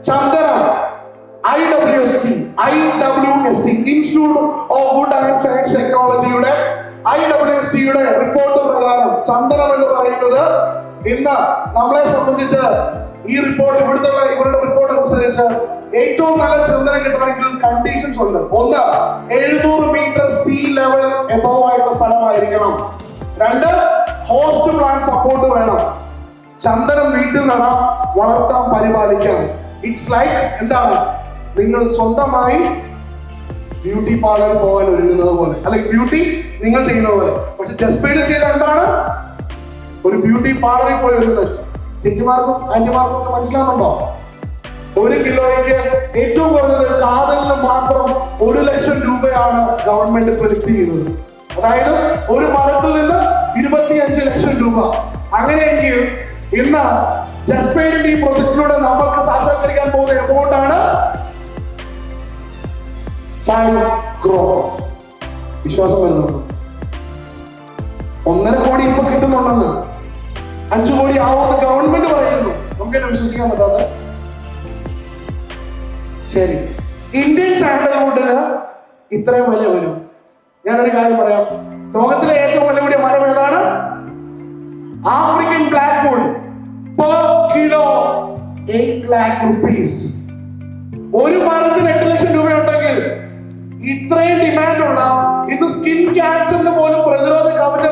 ചന്ദനം, IWST institute of wood and science ടെക്നോളജിയുടെ IWSTയുടെ report പ്രകാരം ചന്ദനം എന്ന് പറയുന്നത് ഇന്ന് നമ്മളെ സംബന്ധിച്ച് ഈ റിപ്പോർട്ട് ഇവരുടെ റിപ്പോർട്ട് അനുസരിച്ച് ഏറ്റവും നല്ല ചന്ദനം കിട്ടണമെങ്കിൽ കണ്ടീഷൻസ് ഉണ്ട്. ഒന്ന്, 700 മീറ്റർ സീ ലെവൽ എബോവ് ആയിട്ടുള്ള സ്ഥലമായിരിക്കണം. രണ്ട്, ഹോസ്റ്റ് പ്ലാന്റ് സപ്പോർട്ട് വേണം. ചന്ദനം വീട്ടിൽ നടാം, വളർത്താം, പരിപാലിക്കാം. ഇറ്റ്സ് ലൈക്ക് എന്താണ്, നിങ്ങൾ സ്വന്തമായി ബ്യൂട്ടി പാർലറിൽ പോകാൻ ഒരുങ്ങുന്നത് പോലെ, അല്ലെങ്കിൽ ബ്യൂട്ടി നിങ്ങൾ ചെയ്യുന്നത് പോലെ. പക്ഷെ ജസ്പീഡിൽ ചെയ്ത എന്താണ്, ഒരു ബ്യൂട്ടി പാർലറിൽ പോയി ഒരുങ്ങുന്ന ചേച്ചിമാർക്കും ആന്റിമാർക്കും ഒക്കെ മനസ്സിലാകുന്നുണ്ടോ? 1 കിലോയ്ക്ക് ഏറ്റവും കുറഞ്ഞത് കാതലിന് മാത്രം 1 ലക്ഷം രൂപയാണ് ഗവൺമെന്റ് പ്രൊജക്ട് ചെയ്യുന്നത്. അതായത് ഒരു മരത്തിൽ നിന്ന് 25 ലക്ഷം രൂപ. അങ്ങനെയെങ്കിൽ ഇന്ന് ജസ്പേഡിന്റെ ഈ പ്രൊജക്ടിലൂടെ നമ്മൾക്ക് സാക്ഷാത്കരിക്കാൻ പോകുന്ന എമൗണ്ട് ആണ് 5 crore. വിശ്വാസം വരുന്നുണ്ട്? 1.5 കോടി ഇപ്പൊ കിട്ടുന്നുണ്ടെന്ന്, 5 കോടി ആവുമെന്ന് ഗവൺമെന്റ് പറയുന്നു. നമുക്ക് എന്നെ വിശ്വസിക്കാൻ പറ്റാത്ത. ശരി, ഇന്ത്യൻ സാൻഡൽവുഡിന് ഇത്രയും വില വരും. ഞാനൊരു കാര്യം പറയാം, ലോകത്തിലെ ഏറ്റവും വില കൂടിയ മരം ഏതാണ്? African Blackwood. Per kilo 8 lakh rupees. ഒരു മരത്തിന് 8 ലക്ഷം രൂപയുണ്ടെങ്കിൽ ഇത്രയും ഡിമാൻഡുള്ള, ഇന്ന് സ്കിൻ ക്യാൻസറിന് പോലും പ്രതിരോധ കവചം